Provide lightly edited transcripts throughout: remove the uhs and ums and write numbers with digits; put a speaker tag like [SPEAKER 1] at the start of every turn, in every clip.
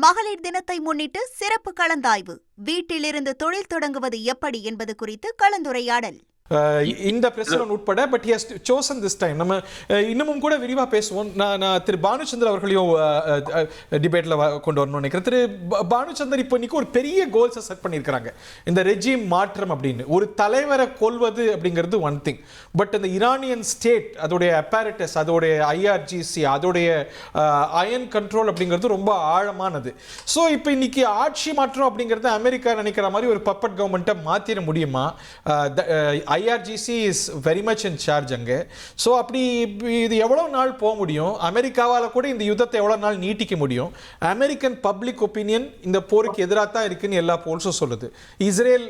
[SPEAKER 1] மகளிர் தினத்தை முன்னிட்டு சிறப்பு கலந்தாய்வு. வீட்டிலிருந்து தொழில் தொடங்குவது எப்படி என்பது குறித்து கலந்துரையாடல்.
[SPEAKER 2] இந்த பிரசிடன்ட் உட்பட but he has chosen this time. நம்ம இன்னமும் கூட விரிவாக பேசுவோம். நான் திரு பானுச்சந்தர் அவர்களையும் டிபேட்டில் கொண்டு வரணும்னு நினைக்கிறேன். திரு பானுச்சந்தர் இப்போ இன்னைக்கு ஒரு பெரிய கோல்ஸை செட் பண்ணியிருக்கிறாங்க, இந்த ரெஜிம் மாற்றம் அப்படின்னு. ஒரு தலைவரை கொல்வது அப்படிங்கிறது ஒன் திங், பட் அந்த ஈரானியன் ஸ்டேட், அதோடைய அப்பேரட்டஸ், அதோடைய ஐஆர்ஜிசி, அதோடைய அயன் கண்ட்ரோல் அப்படிங்கிறது ரொம்ப ஆழமானது. ஸோ இப்போ இன்னைக்கு ஆட்சி மாற்றம் அப்படிங்கிறது அமெரிக்கா நினைக்கிற மாதிரி ஒரு பப்பட் கவர்மெண்ட்டை மாற்றிட முடியுமா? IRGC is very much in charge அங்கே. ஸோ அப்படி இது எவ்வளோ நாள் போக முடியும்? அமெரிக்காவால் கூட இந்த யுத்தத்தை எவ்வளோ நாள் நீட்டிக்க முடியும்? அமெரிக்கன் பப்ளிக் ஒப்பீனியன் இந்த போருக்கு எதிராக தான் இருக்குன்னு எல்லா போல்ஸும் சொல்லுது. இஸ்ரேல்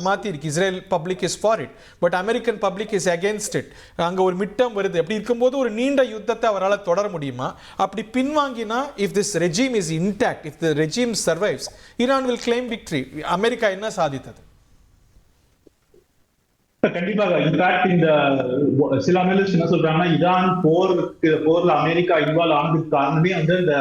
[SPEAKER 2] மாற்றி இருக்கு, Israel public is for it, but American public is against it. அங்கே ஒரு மிட்டம் வருது. அப்படி இருக்கும்போது ஒரு நீண்ட யுத்தத்தை அவரால் தொடர முடியுமா? அப்படி பின்வாங்கினா, if this regime is intact, if the regime survives, Iran will claim victory. America என்ன சாதித்தது?
[SPEAKER 3] கண்டிப்பாக. இன்ஃபேக்ட் இந்த சில அனலிஸ்ட் என்ன சொல்றாங்கன்னா, ஈரான் போர்ல அமெரிக்கா இன்வால்வ் ஆனதுக்கு காரணமே வந்து இந்த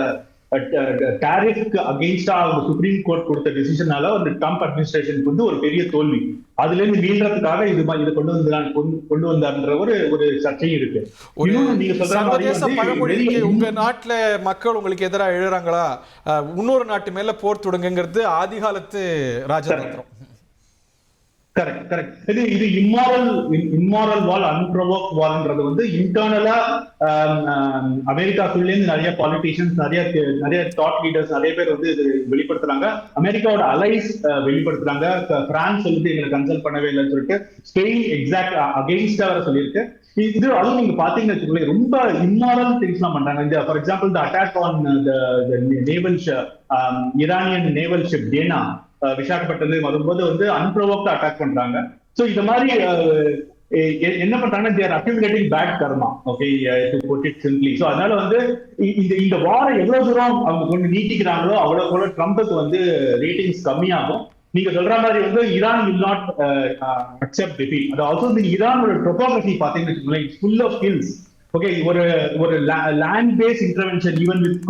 [SPEAKER 3] டாரிஃப்க்கு அகெயின்ஸ்டா சுப்ரீம் கோர்ட் கொடுத்த டிசிஷனால அந்த ட்ரம்ப் அட்மினிஸ்ட்ரேஷனுக்கு வந்து ஒரு பெரிய தோல்வி. அதுல இருந்து மீள்றதுக்காக இதை கொண்டு வந்தார்ன்ற ஒரு சர்ச்சையும் இருக்கு.
[SPEAKER 2] நீங்க சொல்ற உங்க நாட்டுல மக்கள் உங்களுக்கு எதிராக எழுறாங்களா, இன்னொரு நாட்டு மேல போர் தொடுங்கிறது ஆதிகாலத்து ராஜதந்திரம்.
[SPEAKER 3] கரெக்ட். இது இம்மாரல் வால், அன்ப்ரொவோக் வால்ன்றது வந்து இன்டர்னலா அமெரிக்காக்குள்ளே நிறைய பாலிட்டிஷியன்ஸ், நிறைய தாட் லீடர்ஸ், நிறைய பேர் வந்து இது வெளிப்படுத்துறாங்க. அமெரிக்காவோட அலைஸ் வெளிப்படுத்துறாங்க. பிரான்ஸ் சொல்லிட்டு எங்களை கன்சல்ட் பண்ணவே இல்லைன்னு சொல்லிட்டு ஸ்பெயின் எக்ஸாக்ட் அகெயின்ஸ்டா வர சொல்லியிருக்கு. இது அதுவும் நீங்க பாத்தீங்கன்னு வச்சுக்கோங்களேன், ரொம்ப இம்மாரல் திங்ஸ் எல்லாம் பண்றாங்க. இந்த for example the attack on naval Iranian naval ship Dena Visakhapatnam வரும்போது வந்து அன்ப்ரொவோக்டா அட்டாக் பண்றாங்க. சோ இந்த மாதிரி என்ன பண்றாங்கன்னா, they are accumulating bad karma, okay, to put it simply. So அதனால வந்து இந்த வாரை எவ்வளவு தூரம் அவங்க கொண்டு நீட்டிக்கிறாங்களோ அவ்வளவு ட்ரம்புக்கு வந்து ரேட்டிங்ஸ் கம்மியாகும். நீங்க சொல்ற மாதிரி வந்து Iran will not accept defeat. அது ஆல்சோ ஈரானோட டொபோகிராஃபி பாத்தீங்கன்னு வச்சுக்கோங்களேன், it's full of hills. Okay, ஒரு land base intervention even with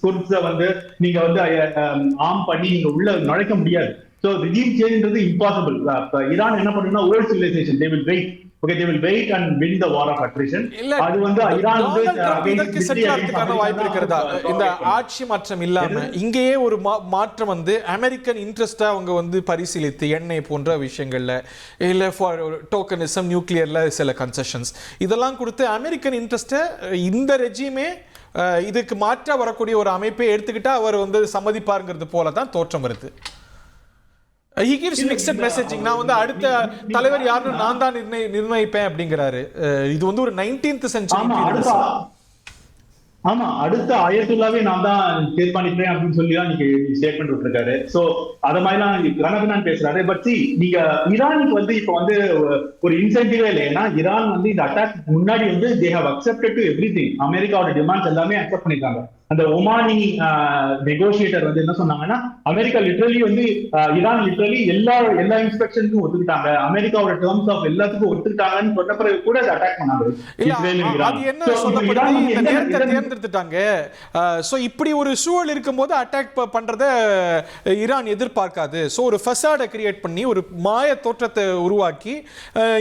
[SPEAKER 3] குர்ட்ஸை வந்து நீங்க வந்து ஆர்ம் பண்ணி நீங்க உள்ள நுழைக்க முடியாது. ஸோ ரிஜீம் சேஞ்ச்ன்றது இம்பாசிபிள். ஈரான் என்ன பண்ணுன்னா, old civilisation, they will wait. Okay, they will wait and win the war of attrition. அது வந்து ஈரான்
[SPEAKER 2] இதற்கு செட்டிலாகிறதுக்கான வாய்ப்பு இருக்கிறதா? இந்த ஆட்சி மாற்றம் இல்லாம இங்கேயே ஒரு மாற்றம் வந்து அமெரிக்கன் இன்ட்ரெஸ்டா அவங்க வந்து பரிசீலித்து எண்ணெய் போன்ற விஷயங்கள்ல, இல்ல ஃபார் டோக்கனிசம், நியூக்ளியர்ல சில கன்செஷன்ஸ் இதெல்லாம் கொடுத்து அமெரிக்கன் இன்ட்ரெஸ்ட்டை இந்த ரெஜிமே இதுக்கு மாற்றா வரக்கூடிய ஒரு அமைப்பை எடுத்துக்கிட்டா அவர் வந்து சம்மதிப்பாருங்கிறது போல தான் தோற்றம் வருது. He gives mixed messaging. நான் வந்து அடுத்த தலைவர் யாருன்னு நான் தான் நிர்ணயிப்பேன் அப்படிங்கிறாரு. இது வந்து ஒரு 19th century.
[SPEAKER 3] ஆமா, அடுத்த ஆயத்துல்லாவே நான் தான் தீர்மானிப்பேன் அப்படின்னு சொல்லி தான் நீங்க ஸ்டேட்மெண்ட் விட்டுருக்காரு. சோ அத மாதிரிலாம் கனகனான் பேசுறாரு. பட் நீங்க ஈரானுக்கு வந்து இப்ப வந்து ஒரு இன்சென்டிவே இல்லை. ஏன்னா ஈரான் வந்து இந்த அட்டாக் முன்னாடி வந்து they have accepted to everything. அமெரிக்காவோட டிமாண்ட்ஸ் எல்லாமே அக்செப்ட் பண்ணிருக்காங்க. அந்த ஒமானி நெகோசியேட்டர் வந்து என்ன சொன்னாங்கன்னா, அமெரிக்கா லிட்டரலி வந்து ஈரான் லிட்டரலி எல்லா இன்ஸ்பெக்ஷனுக்கும் ஒத்துக்கிட்டாங்க, அமெரிக்காவோட டேர்ம்ஸ் ஆஃப் எல்லாத்துக்கும் ஒத்துக்கிட்டாங்கன்னு சொன்ன பிறகு கூட அட்டாக் பண்ணாங்க.
[SPEAKER 2] சோ இப்படி ஒரு சூழல் இருக்கும்போது அட்டாக் பண்றத ஈரான் எதிர்பார்க்காது. சோ ஒரு ஃபசாடை கிரியேட் பண்ணி ஒரு மாய தோற்றத்தை உருவாக்கி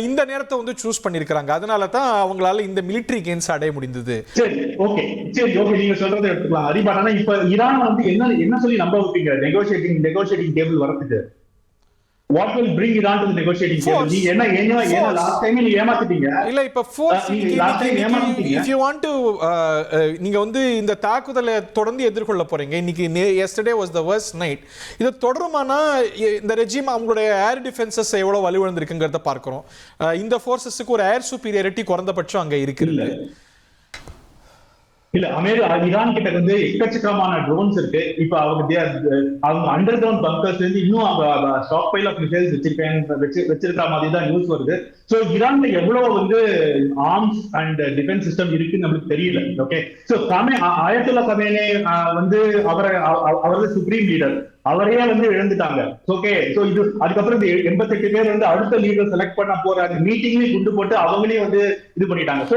[SPEAKER 2] இந்த நேரத்தை வந்து சூஸ் பண்ணிருக்காங்க. அதனால தான் அவங்களால இந்த மிலிட்டரி கெயின்ஸ் அடைய முடிந்தது.
[SPEAKER 3] சரி, ஓகே நீங்க சொல்றது எடுத்துக்கலாம். அரிபாட், ஆனா இப்ப ஈரான் வந்து என்ன சொல்லி நம்ப வைப்பீங்க நெகோஷியேட்டிங் டேபிள் வரதுக்கு? What will bring Iran to the negotiating table? நீங்க என்ன லாஸ்ட் டைம் நீங்க ஏமாத்திட்டீங்க.
[SPEAKER 2] இல்ல இப்ப force if you want to நீங்க வந்து இந்த தாக்குதலை தொடர்ந்து எதிர்கொள்ள போறீங்க. இன்னைக்கு yesterday was the worst night. இது தொடருமானா இந்த ரெஜிம் அவங்களுடைய ஏர் டிஃபென்சஸ் எவ்வளவு வலுவிழந்திருக்குங்கிறத பார்க்கிறோம். இந்த ஃபோர்ஸஸ்க்கு ஒரு ஏர் சுப்பீரியாரிட்டி குறைந்தபட்சம் அங்க இருக்குது.
[SPEAKER 3] இல்ல ஈரான் கிட்ட வந்து எக்கச்சக்கமான ட்ரோன்ஸ் இருக்கு. இப்ப அவங்க அண்டர் கிரவுண்ட் பங்கர்ஸ் இருந்து இன்னும் அவங்க ஸ்டாக் பைல் ஆஃப் மிசைல்ஸ் வச்சிருக்கிற மாதிரி தான் நியூஸ் வருது. சோ ஈரான்ல எவ்வளவு வந்து ஆர்ம்ஸ் அண்ட் டிஃபென்ஸ் சிஸ்டம் இருக்குன்னு நம்மளுக்கு தெரியல. ஓகே, சோ ஆயத்துல்லா கமேனி வந்து அவரது சுப்ரீம் லீடர். அவரையே வந்து இழந்துட்டாங்க. ஓகே, சோ இது அதுக்கப்புறம் இந்த 88 பேர் வந்து அடுத்த லீடர் செலக்ட் பண்ண போற அந்த மீட்டிங்லயே குண்டு போட்டு அவங்களே வந்து இது பண்ணிட்டாங்க. சோ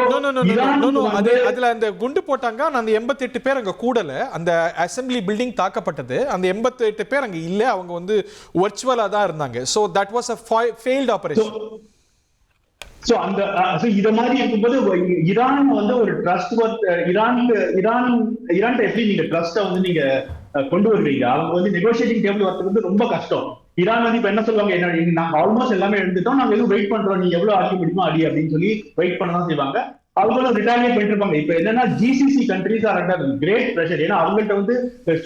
[SPEAKER 2] அதுல அந்த குண்டு போட்டாங்க. அந்த 88 பேர் அங்க கூடல. அந்த அசெம்பிளி பில்டிங் தாக்கப்பட்டது. அந்த 88 பேர் அங்க இல்ல. அவங்க வந்து வர்ச்சுவலா தான் இருந்தாங்க. So that was a failed operation.
[SPEAKER 3] So அந்த இத மாதிரி இருக்கும்போது ஈரான் வந்து ஒரு ட்ரஸ்ட் ஈரான் எப்படி நீங்க ட்ரஸ்ட வந்து நீங்க கொண்டு வருவீங்க? அவங்க வந்து நெகோசியேட்டிங் டேபிள் வரது வந்து ரொம்ப கஷ்டம். ஈரான் வந்து இப்ப என்ன சொல்லுவாங்க, என்ன நாங்க ஆல்மோஸ்ட் எல்லாமே எடுத்துட்டோம், நாங்க எதுவும் வெயிட் பண்றோம், நீ எவ்வளவு அடிக்க முடியுமோ அடி அப்படின்னு சொல்லி வெயிட் பண்ணதான் செய்வாங்க. அவங்களும் ரிட்டாலியேட் பண்ணிட்டு இருப்பாங்க. இப்ப என்னன்னா GCC countries are under great pressure. ஏன்னா அவங்கள்ட்ட வந்து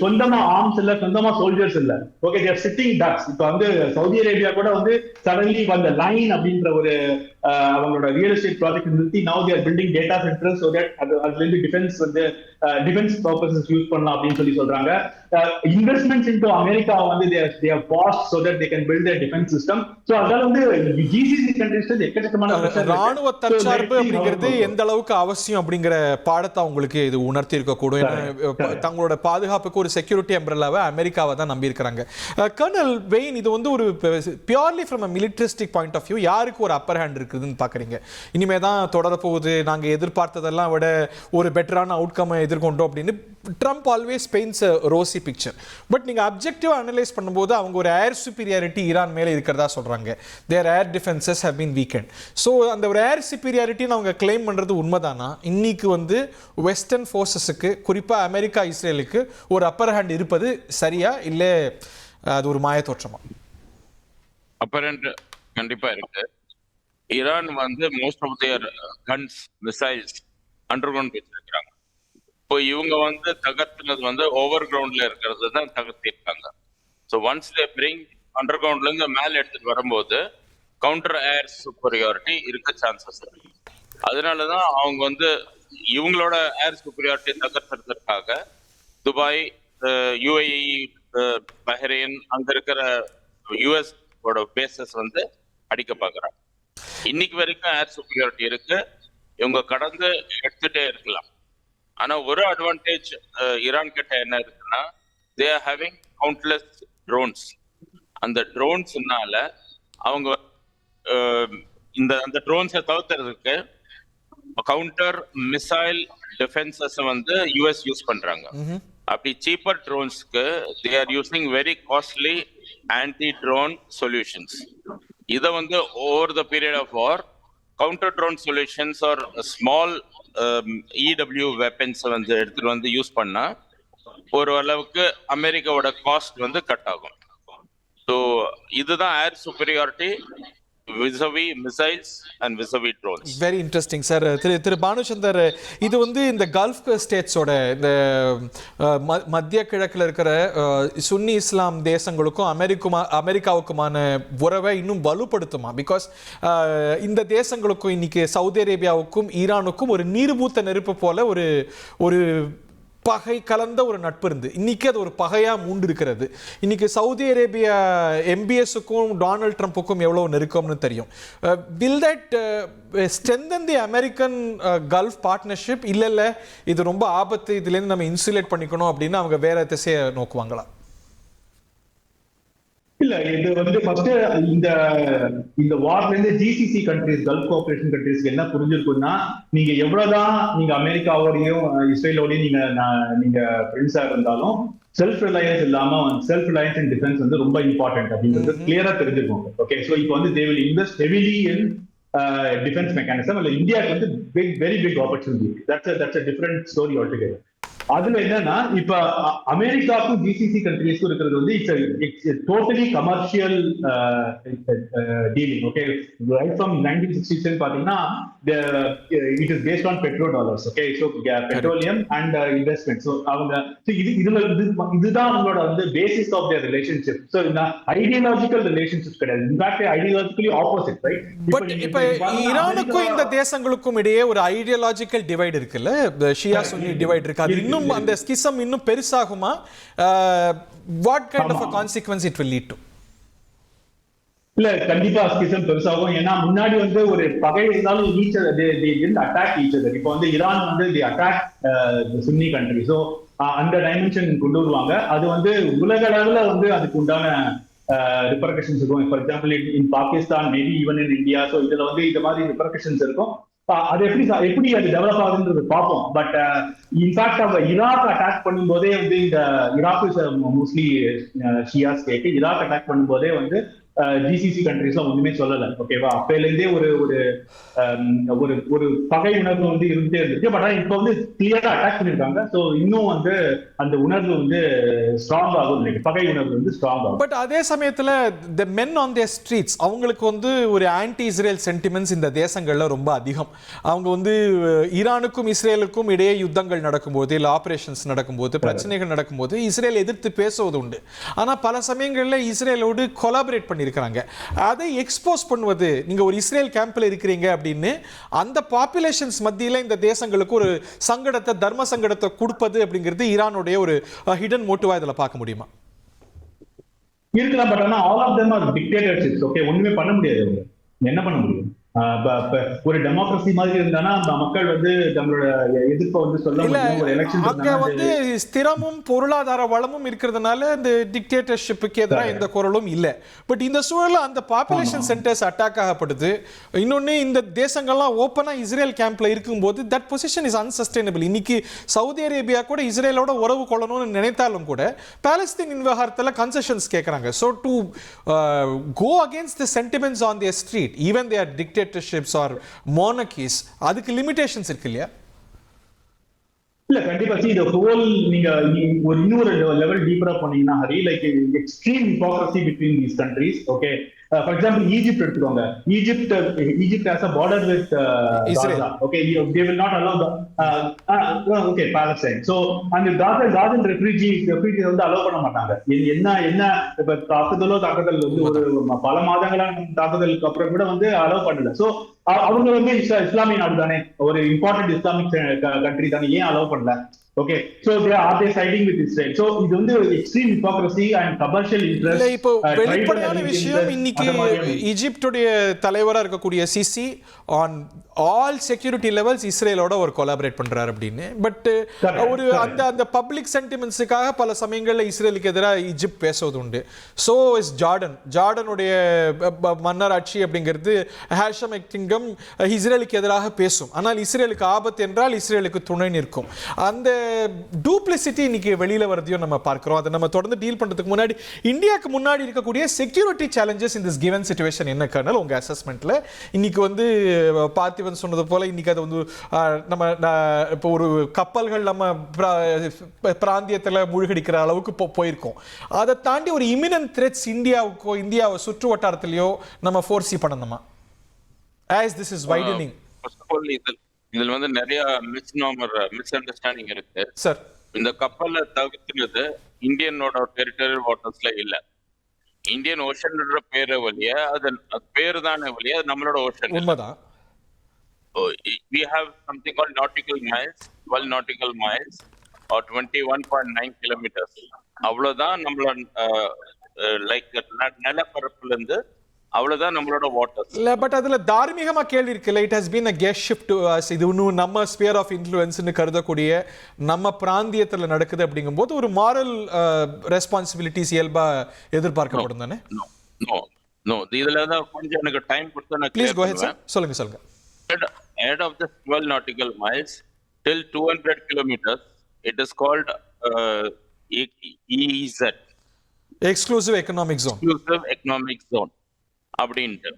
[SPEAKER 3] சொந்தமா ஆர்ம்ஸ் இல்ல, சொந்தமா சோல்ஜர்ஸ் இல்ல. Okay, there sitting ducks. இப்ப வந்து சவுதி அரேபியா கூட வந்து சடன்லி வந்த லைன் அப்படின்ற ஒரு அவங்களோட ரியல் எஸ்டேட் ப்ராஜெக்ட் நிறுத்தி now there building data center so that அதுல இருந்து டிஃபென்ஸ் வந்து டிஃபென்ஸ் பர்பஸஸ் யூஸ் பண்ணலாம் அப்படின்னு சொல்லி சொல்றாங்க. இன்வெஸ்ட்மெண்ட்ஸ் இன்டு அமெரிக்கா வந்து they have paused so that they can build their defense system. So அதனால வந்து ஜிசிசி கண்ட்ரீஸ் எக்கச்சக்கமான
[SPEAKER 2] ராணுவ தற்சார்பு அப்படிங்கிறது எந்த அளவுக்கு அவசியம் அப்படிங்கிற பாடத்தை உங்களுக்கு இது உணர்த்தி இருக்கக்கூடும். தங்களோட பாதுகாப்புக்கு ஒரு செக்யூரிட்டி அம்ப்ரெல்லாவை அமெரிக்காவை தான் நம்பி இருக்கிறாங்க. கர்னல் வெயின், இது வந்து ஒரு purely from a militaristic point of view யாருக்கு ஒரு அப்பர் ஹேண்ட் இருக்குதுன்னு பாக்குறீங்க? இனிமே தான் தொடரப்போகுது, நாங்க எதிர்பார்த்ததெல்லாம் விட ஒரு பெட்டரான அவுட்கம் எதிர்கொண்டோம் அப்படின்னு Trump always paints rosy picture. But நீங்க அப்ஜெக்டிவா அனலைஸ் பண்ணும்போது அவங்க ஒரு ஏர் சுப்பீரியாரிட்டி ஈரான் மேல இருக்கிறதா சொல்றாங்க. Their air defences have been weakened. So அந்த ஒரு ஏர் சுப்பீரியாரிட்டின்னு அவங்க கிளைம் பண்றது உண்மைதானா? இன்னைக்கு வந்து வெஸ்டர்ன் ஃபோர்ஸஸுக்கு, குறிப்பா அமெரிக்கா இஸ்ரேலுக்கு ஒரு அப்பர் ஹேண்ட் இருப்பது சரியா, இல்ல அது ஒரு மாய தோற்றமா?
[SPEAKER 4] அப்பர் ஹேண்ட் கண்டிப்பா இருக்கு. ஈரான் வந்து most of their guns, missiles underground வச்சிருக்காங்க. இப்போ இவங்க வந்து தகர்த்துனது வந்து ஓவர் கிரவுண்ட்ல இருக்கிறது தான் தகர்த்திருக்காங்க. So once they bring under கிரவுண்ட்ல இருந்து மேல எடுத்துட்டு வரும்போது கவுண்டர் ஏர் சுப்பீரியாரிட்டி இருக்க சான்சஸ் இருக்கு. அதனாலதான் அவங்க வந்து இவங்களோட ஏர் சுப்பீரியாரிட்டி தகர்த்துறதுக்காக துபாய், யுஏஇ, பஹ்ரைன், அங்க இருக்கிற யுஎஸ் பேசஸ் வந்து அடிக்க பாக்குறாங்க. இன்னைக்கு வரைக்கும் ஏர் சுப்பீரியாரிட்டி இருக்கு. இவங்க கடந்து எடுத்துட்டே இருக்கலாம். ஆனா ஒரு அட்வான்டேஜ் ஈரான் கிட்ட என்ன இருக்குன்னா, they are having countless drones. அந்த ட்ரோன்ஸ்னால அவங்க அந்த ட்ரோன்ஸை தவிர்த்துறதுக்கு கவுண்டர் மிசைல் டிஃபென்சஸ் வந்து யூஎஸ் யூஸ் பண்றாங்க. அப்படி சீப்பர் ட்ரோன்ஸ்க்கு they are using very costly anti drone solutions. இதை வந்து over the period of war counter drone solutions or small EW weapons வந்து எடுத்துட்டு வந்து யூஸ் பண்ணா ஒரு அளவுக்கு அமெரிக்காவோட காஸ்ட் வந்து கட் ஆகும். ஸோ இதுதான் air superiority vis-a-vis missiles and vis-a-vis drones.
[SPEAKER 2] Very interesting sir. Thiru Bhanuchander, இது வந்து இந்த கல்ஃப் ஸ்டேட்ஸோட இந்த மத்திய கிழக்குல இருக்கிற சுன்னி இஸ்லாம் தேசங்களுக்கும் அமெரிக்காவுக்குமான உறவை இன்னும் வலுப்படுத்துமா? பிகாஸ் இந்த தேசங்களுக்கும் இன்னைக்கு சவுதி அரேபியாவுக்கும் ஈரானுக்கும் ஒரு நீர்பூத்த நெருப்பு போல ஒரு பகை கலந்த ஒரு நட்பு இருந்து இன்னைக்கு அது ஒரு பகையா மூண்டு இருக்கிறது. இன்னைக்கு சவுதி அரேபியா MBSக்கும் டொனால்ட் ட்ரம்ப்புக்கும் எவ்வளவு நெருக்கம்னு தெரியும். will that strengthen the American Gulf partnership? இல்ல இது ரொம்ப ஆபத்து, இதுல இருந்து நம்ம இன்சுலேட் பண்ணிக்கணும் அப்படின்னு அவங்க வேற திசையை நோக்குவாங்களா?
[SPEAKER 3] இல்ல, இது வந்து ஃபர்ஸ்ட் இந்த வார்ல இருந்து ஜிசிசி கண்ட்ரிஸ், கல்ஃப் கோஆபரேஷன் கண்ட்ரிஸ்க்கு என்ன புரிஞ்சிருக்குன்னா, நீங்க எவ்வளவுதான் நீங்க அமெரிக்காவோடையும் இஸ்ரேலோடையும் நீங்க ஃப்ரெண்ட்ஸா இருந்தாலும் செல்ஃப் ரிலையன்ஸ் இல்லாம செல்ஃப் ரிலையன்ஸ் இன் டிஃபென்ஸ் வந்து ரொம்ப இம்பார்ட்டன்ட் அப்படின்றது கிளியரா தெரிஞ்சுக்கோங்க. ஓகே, சோ இப்போ வந்து they will invest heavily in defence mechanism. இல்ல இந்தியாவுக்கு வந்து very big opportunity. That's a different story altogether. அதுல என்னன்னா, இப்ப அமெரிக்காவுக்கும் ஜிசிசி கண்ட்ரீஸ்க்கும் இருக்கிறது வந்து it's totally commercial dealing. Okay, right from 1960s பாத்தீங்கன்னா it is based on petro dollars. Okay, so petroleum and investment. So அவங்க இதுதான் அவங்களோட வந்து basis of their relationship. So ideological relationship கிடையாது. In fact ideologically opposite, right?
[SPEAKER 2] But இப்ப ஈரானுக்கும் இந்த தேசங்களுக்கும் இடையே ஒரு ஐடியாலஜிக்கல் டிவைட் இருக்குல்ல, ஷியா சுன்னி டிவைட் இருக்கு. அது இன்னும் அந்த ஸ்கிசம் இன்னும் பெருசாகுமா? what kind of a consequence it will lead to?
[SPEAKER 3] இல்ல, கண்டிப்பா ஸ்கிசம் பெருசாகும். ஏன்னா முன்னாடி வந்து ஒரு பகை இருந்தாலும் அட்டாக் ஈச் அதர். இப்போ வந்து ஈரான் வந்து the attack Sunni country. So அந்த டைமென்ஷன் கொண்டு வருவாங்க. அது வந்து உலக அளவுல வந்து அதுக்கு உண்டான ரிப்பர்கஷன்ஸ் இருக்கும். For example in Pakistan, maybe even in India. So இதுல வந்து இந்த மாதிரி ரிப்பர்கஷன்ஸ் இருக்கும். அது எப்படி அது டெவலப் ஆகுதுன்றது பார்ப்போம். பட் இன்ஃபேக்ட் அவங்க ஈராக் அட்டாக் பண்ணும்போதே வந்து இந்த ஈராக் மோஸ்ட்லி ஷியா ஸ்டேட், ஈராக் அட்டாக் பண்ணும்போதே வந்து ஜிசிசி கண்ட்ரிஸ்லாம் ஒண்ணுமே சொல்லல. ஓகேவா? அப்பையில இருந்தே ஒரு ஒரு ஒரு ஒரு பகை உணர்வு வந்து இருந்துட்டே இருந்துச்சு. பட் இப்போ வந்து கிளியரா அட்டாக் பண்ணிருக்காங்க. ஸோ இன்னும் வந்து அந்த உணர்வு வந்து ஸ்ட்ராங் ஆகும், பகை உணர்வு வந்து ஸ்ட்ராங் ஆகும்.
[SPEAKER 2] பட் அதே சமயத்துல தி மென் ஆன் தேர் ஸ்ட்ரீட்ஸ் அவங்களுக்கு வந்து ஒரு ஆன்டி இஸ்ரேல் சென்டிமெண்ட்ஸ் இந்த தேசங்கள்ல ரொம்ப அதிகம். அவங்க வந்து ஈரானுக்கும் இஸ்ரேலுக்கும் இடையே யுத்தங்கள் நடக்கும்போது, இல்லை ஆபரேஷன்ஸ் நடக்கும்போது, பிரச்சனைகள் நடக்கும்போது இஸ்ரேல் எதிர்த்து பேசுவது உண்டு. ஆனா பல சமயங்கள்ல இஸ்ரேலோடு கொலாபரேட் பண்ணியிருக்காங்க. அதை எக்ஸ்போஸ் பண்ணுவது, நீங்க ஒரு இஸ்ரேல் கேம்ப்ல இருக்கிறீங்க அப்படின்னு அந்த பாப்புலேஷன்ஸ் மத்தியில இந்த தேசங்களுக்கு ஒரு சங்கடத்தை, தர்ம சங்கடத்தை கொடுப்பது அப்படிங்கிறது ஈரானுடைய ஒரு ஹிடன் மோட்டிவா இதுல பார்க்க முடியுமா?
[SPEAKER 3] இருக்கலாம். பட் ஆனா all of them are dictatorships. Okay, ஒண்ணுமே பண்ண முடியாது. அவங்க என்ன பண்ண முடியும்? ஒரு டெமோக்ரஸி மாதிரி இருந்தானா மக்கள் வந்து தங்களோட எதிர்ப்பை வந்து சொல்ல முடியும். ஒரு எலெக்ஷன்
[SPEAKER 2] அங்க வந்து ஸ்திரமும் பொருளாதார வளமும் இருக்கிறதுனால இந்த டிக்டேட்டர்ஷிப்புக்கு எதிராக எந்த குரலும் இல்லை. பட் இந்த சூழல்ல அந்த பாப்புலேஷன் சென்டர்ஸ் அட்டாக் ஆகப்படுது. இன்னொன்னு, இந்த தேசங்கள்லாம் ஓப்பனா இஸ்ரேல் கேம்ப்ல இருக்கும்போது தட் பொசிஷன் இஸ் அன்சஸ்டைனபிள். இன்னைக்கு சவுதி அரேபியா கூட இஸ்ரேலோட உறவு கொள்ளணும்னு நினைத்தாலும் கூட பாலஸ்தீன் விவகாரத்தில் கன்செஷன்ஸ் கேட்கறாங்க. So to go against the sentiments on their street, even they are dictatorships or monarchies, அதுக்கு லிமிட்டேஷன்ஸ் இருக்கு இல்லையா?
[SPEAKER 3] இல்ல, கண்டிப்பா. இந்த ஹோல் நீங்க ஒரு இன்னொரு லெவல் டீப்பரா போனீங்கன்னா Hari, like extreme hypocrisy between these countries. Okay, for example Egypt எடுத்துக்கோங்க. Egypt has a border with Gaza. Okay, they will not allow the Palestine. So and Gazan refugees வந்து அலோவ் பண்ண மாட்டாங்க. என்ன இப்ப தாக்குதல் வந்து ஒரு பல மாதங்களான தாக்குதலுக்கு அப்புறம் கூட வந்து அலோவ் பண்ணல. சோ அவங்க வந்து இஸ்லாமிய நாடு தானே, ஒரு இம்பார்ட்டன்ட் இஸ்லாமிக் கண்ட்ரி தானே, ஏன் அலோவ் பண்ணல? Okay, so are they siding with Israel? So இது வந்து extreme hypocrisy and commercial interest.
[SPEAKER 2] இல்ல, இப்போ வெளிப்படையான விஷயம், இன்னைக்கு ஈஜிப்டுடைய தலைவரா இருக்கக்கூடிய Sisi on all security levels இஸ்ரேலோட ஒரு கொலாபரேட் பண்றாரு அப்படின்னு. பட் ஒரு அந்த பப்ளிக் சென்டிமெண்ட்ஸுக்காக பல சமயங்கள்ல இஸ்ரேலுக்கு எதிராக ஈஜிப்ட் பேசுவது உண்டு. ஸோ இஸ் ஜார்டனுடைய மன்னராட்சி அப்படிங்கிறது ஹேஷமிக் கிங்டம் இஸ்ரேலுக்கு எதிராக பேசும். ஆனால் இஸ்ரேலுக்கு ஆபத்து என்றால் இஸ்ரேலுக்கு துணை நிற்கும். அந்த டூப்ளிசிட்டி இன்னைக்கு வெளியில வரதையும் நம்ம பார்க்கிறோம். அதை நம்ம தொடர்ந்து டீல் பண்றதுக்கு முன்னாடி இந்தியாவுக்கு முன்னாடி இருக்கக்கூடிய security challenges in this given situation என்ன கர்னல் உங்க அசஸ்மெண்ட்ல? இன்னைக்கு வந்து பார்த்திவன் சொன்னது போல இன்னைக்கு அது வந்து நம்ம இப்போ ஒரு கப்பல்கள் நம்ம பிராந்தியத்தில் மூழ்கடிக்கிற அளவுக்கு போயிருக்கோம். அதை தாண்டி ஒரு இமினன்ட் த்ரெட்ஸ் இந்தியாவுக்கோ இந்தியாவை சுற்று வட்டாரத்திலேயோ நம்ம ஃபோர்சி பண்ணணுமா? as this is widening?
[SPEAKER 4] இதுல வந்து நிறைய மிஸ் அண்டர்ஸ்டாண்டிங் இருக்கு
[SPEAKER 2] சார்.
[SPEAKER 4] இந்த கப்பலை தவிர்த்துறது இந்தியனோட டெரிட்டரியல் வாட்டர்ஸ்ல இல்ல. இந்தியன் ஓஷன்ன்ற பேரை வழியா அது பேரு தானே வழியா அது நம்மளோட ஓஷன்.
[SPEAKER 2] உண்மைதான்.
[SPEAKER 4] We have something called nautical miles, 12 nautical miles or 21.9 kilometers. அவ்வளவுதான் நம்மளோட லைக் நிலப்பரப்புல இருந்து அவ்வளவுதான் நம்மளோட வாட்டர்.
[SPEAKER 2] இல்ல, பட் அதுல தார்மீகமா கேள்வி இருக்குல்ல. It has been a guest shift to us. இது இன்னும் நம்ம ஸ்பியர் ஆஃப் இன்ஃப்ளூயன்ஸ்னு கருதக்கூடிய நம்ம பிராந்தியத்துல நடக்குது அப்படிங்கும்போது ஒரு மாரல் ரெஸ்பான்சிபிலிட்டிஸ் இயல்பா எதிர்பார்க்கப்படும் தானே?
[SPEAKER 4] நோ இதுல தான் கொஞ்சம் எனக்கு டைம் கொடுத்தா நான்
[SPEAKER 2] ப்ளீஸ் கோ ஹெட் சார். சொல்லுங்க.
[SPEAKER 4] Ahead of the 12 nautical miles till 200 kilometers, it is called EEZ,
[SPEAKER 2] Exclusive Economic Zone.
[SPEAKER 4] Exclusive Economic Zone. அப்படின்ட்டு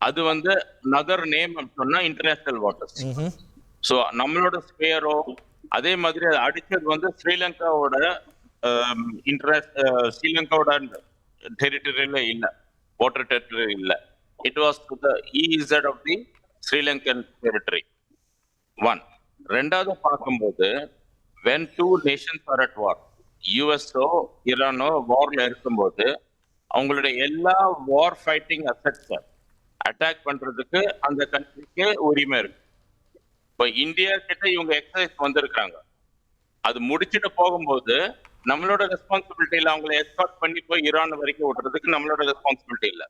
[SPEAKER 4] அது வந்து நதர் நேம் சொன்னா இன்டர்நேஷனல் வாட்டர்ஸ். ஸோ நம்மளோட ஸ்பேரோ அதே மாதிரி அது அடிச்சது வந்து ஸ்ரீலங்காவோட ஸ்ரீலங்காவோட டெரிட்டரியில இல்லை, வாட்டர் டெரிட்டரி இல்லை. It was to the EEZ of the Sri Lankan territory. One. ரெண்டாவது பார்க்கும்போது when two nations are at war, யுஎஸ்ஓ ஈரானோ வார்ல இருக்கும்போது அவங்களுடைய எல்லா வார் ஃபைட்டிங் அசெட்ஸை அட்டாக் பண்றதுக்கு அந்த கண்ட்ரிக்கு உரிமை இருக்கு. இப்போ இந்தியா கிட்ட இவங்க எக்ஸசைஸ் வந்திருக்காங்க. அது முடிச்சுட்டு போகும்போது நம்மளோட ரெஸ்பான்சிபிலிட்டி இல்லை. அவங்களை எஸ்கார்ட் பண்ணி போய் ஈரான் வரைக்கும் விடுறதுக்கு நம்மளோட ரெஸ்பான்சிபிலிட்டி இல்லை.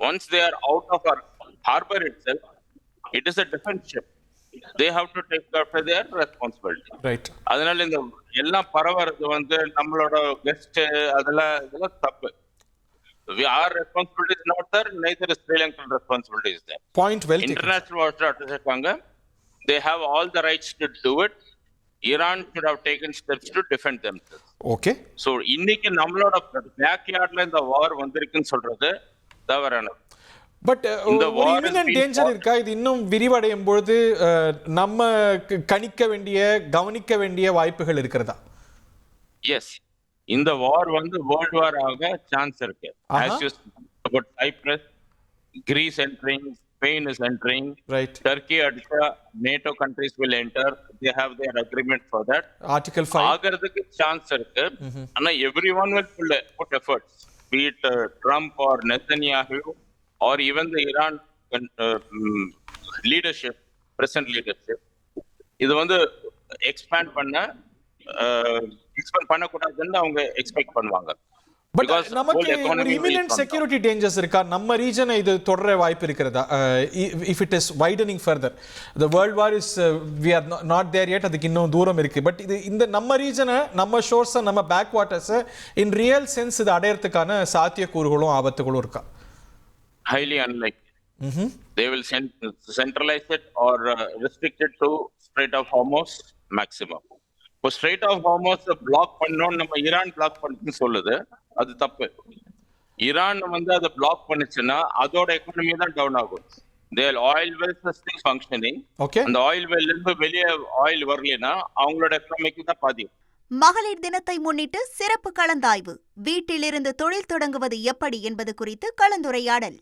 [SPEAKER 4] Once they are out of our harbour itself, it is a defense ship. they have to take after their responsibility.
[SPEAKER 2] Right.
[SPEAKER 4] அதனால இந்த எல்லாம் பரவறது வந்து நம்மளோட கெஸ்ட் இதெல்லாம் தப்பு. Our responsibility is not there, neither is Sri Lankan responsibility is there.
[SPEAKER 2] Point well taken.
[SPEAKER 4] International water authorities இருக்காங்க. They have all the rights to do it. Iran should have taken steps to defend themselves.
[SPEAKER 2] Okay.
[SPEAKER 4] So இன்னைக்கு நம்மளோட பேக்யார்ட்ல இந்த வார் வந்திருக்குன்னு சொல்றது தவறானது.
[SPEAKER 2] But
[SPEAKER 4] இந்த
[SPEAKER 2] ஒரு
[SPEAKER 4] war
[SPEAKER 2] immanent
[SPEAKER 4] is being
[SPEAKER 2] danger இருக்கா? இது இன்னும் விரிவடையும் பொழுது நம்ம கணிக்க வேண்டிய கவனிக்க வேண்டிய வாய்ப்புகள் இருக்கிறதா?
[SPEAKER 4] எஸ், இந்த வார் வந்து வேர்ல்ட் வார் ஆக சான்ஸ் இருக்கு. As you spoke about Cyprus, Greece entering, Spain is entering,
[SPEAKER 2] right.
[SPEAKER 4] Turkey அடுத்த NATO countries will enter. They have their agreement for that.
[SPEAKER 2] Article 5
[SPEAKER 4] ஆகிறதுக்கு சான்ஸ் இருக்கு. ஆனா everyone will put efforts, be it Trump or Netanyahu or even the Iran leadership, present leadership. இது வந்து expand பண்ணக்கூடாதுன்னு அவங்க expect பண்ணுவாங்க.
[SPEAKER 2] But நமக்கு ஒரு இமினன்ட் செக்யூரிட்டி டேஞ்சர்ஸ் இருக்கா? நம்ம ரீஜனை இது தொடர வாய்ப்பு இருக்கிறதா? If it is widening further, the world war is we are not there yet, அதுக்கு இன்னும் தூரம் இருக்கு. பட் இது இந்த நம்ம ரீஜனை, நம்ம ஷோர்ஸை, நம்ம பேக் வாட்டர்ஸை இன் ரியல் சென்ஸ் இது அடையறதுக்கான சாத்தியக்கூறுகளும் ஆபத்துகளும் இருக்கா?
[SPEAKER 4] Highly unlikely. They will centralize it or restrict it to Strait of Hormuz maximum. இப்போ Strait of Hormuz பிளாக் பண்ணோம், நம்ம ஈரான் பிளாக் பண்ணுன்னு சொல்லுது, அது தப்பு. ஈரான் வந்து அதை பிளாக் பண்ணுச்சுன்னா அதோட எக்கானமி தான் டவுன் ஆகும். Their oil wells are still functioning. அந்த ஆயில் வெல்ல இருந்து வெளியே ஆயில் வரலனா அவங்களோட எக்கானமிக்கு தான் பாதி.
[SPEAKER 1] மகளிர் தினத்தை முன்னிட்டு சிறப்பு கலந்தாய்வு. வீட்டிலிருந்து தொழில் தொடங்குவது எப்படி என்பது குறித்து கலந்துரையாடல்.